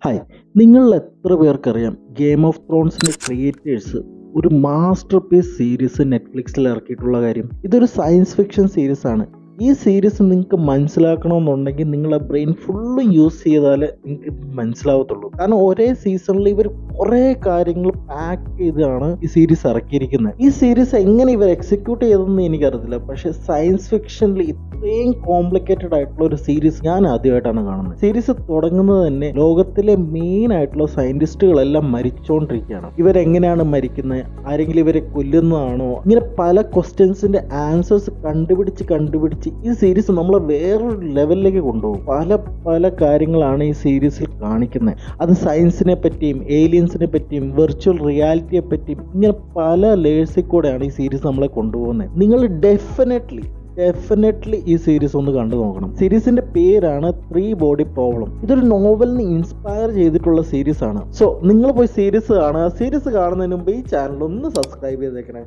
Hi, നിങ്ങളിൽ എത്ര പേർക്കറിയാം game of ത്രോൺസിൻ്റെ creators ഒരു മാസ്റ്റർ പീസ് സീരീസ് നെറ്റ്ഫ്ലിക്സിൽ ഇറക്കിയിട്ടുള്ള കാര്യം? ഇതൊരു സയൻസ് ഫിക്ഷൻ സീരീസ് ആണ്. ഈ സീരീസ് നിങ്ങൾക്ക് മനസ്സിലാക്കണമെന്നുണ്ടെങ്കിൽ നിങ്ങളെ ബ്രെയിൻ ഫുള്ളും യൂസ് ചെയ്താലേ നിങ്ങൾക്ക് മനസ്സിലാവത്തുള്ളൂ. കാരണം ഒരേ സീസണിൽ ഇവർ കുറേ കാര്യങ്ങൾ പാക്ക് ചെയ്താണ് ഈ സീരീസ് ഇറക്കിയിരിക്കുന്നത്. ഈ സീരീസ് എങ്ങനെ ഇവർ എക്സിക്യൂട്ട് ചെയ്തതെന്ന് എനിക്കറിയത്തില്ല. പക്ഷേ സയൻസ് ഫിക്ഷനിൽ ഇത്രയും കോംപ്ലിക്കേറ്റഡ് ആയിട്ടുള്ള ഒരു സീരീസ് ഞാൻ ആദ്യമായിട്ടാണ് കാണുന്നത്. സീരീസ് തുടങ്ങുന്നത് തന്നെ ലോകത്തിലെ മെയിൻ ആയിട്ടുള്ള സയന്റിസ്റ്റുകളെല്ലാം മരിച്ചുകൊണ്ടിരിക്കുകയാണ്. ഇവരെങ്ങനെയാണ് മരിക്കുന്നത്? ആരെങ്കിലും ഇവരെ കൊല്ലുന്നതാണോ? ഇങ്ങനെ പല ക്വസ്റ്റ്യൻസിന്റെ ആൻസേഴ്സ് കണ്ടുപിടിച്ച് ഈ സീരീസ് നമ്മളെ വേറൊരു ലെവലിലേക്ക് കൊണ്ടുപോകും. പല കാര്യങ്ങളാണ് ഈ സീരീസിൽ കാണിക്കുന്നത്. അത് സയൻസിനെ പറ്റിയും ഏലിയൻസിനെ പറ്റിയും വെർച്വൽ റിയാലിറ്റിയെ പറ്റിയും ഇങ്ങനെ പല ലേഴ്സിൽ കൂടെയാണ് ഈ സീരീസ് നമ്മളെ കൊണ്ടുപോകുന്നത്. നിങ്ങൾ ഡെഫിനറ്റ്ലി ഈ സീരീസ് ഒന്ന് കണ്ടു നോക്കണം. സീരീസിന്റെ പേരാണ് 3 ബോഡി പ്രോബ്ലം. ഇതൊരു നോവലിന് ഇൻസ്പയർ ചെയ്തിട്ടുള്ള സീരീസ് ആണ്. സോ നിങ്ങൾ പോയി സീരീസ് കാണുക. സീരീസ് കാണുന്നതിന് മുമ്പ് ഈ ചാനൽ ഒന്ന് സബ്സ്ക്രൈബ് ചെയ്തേക്കണേ.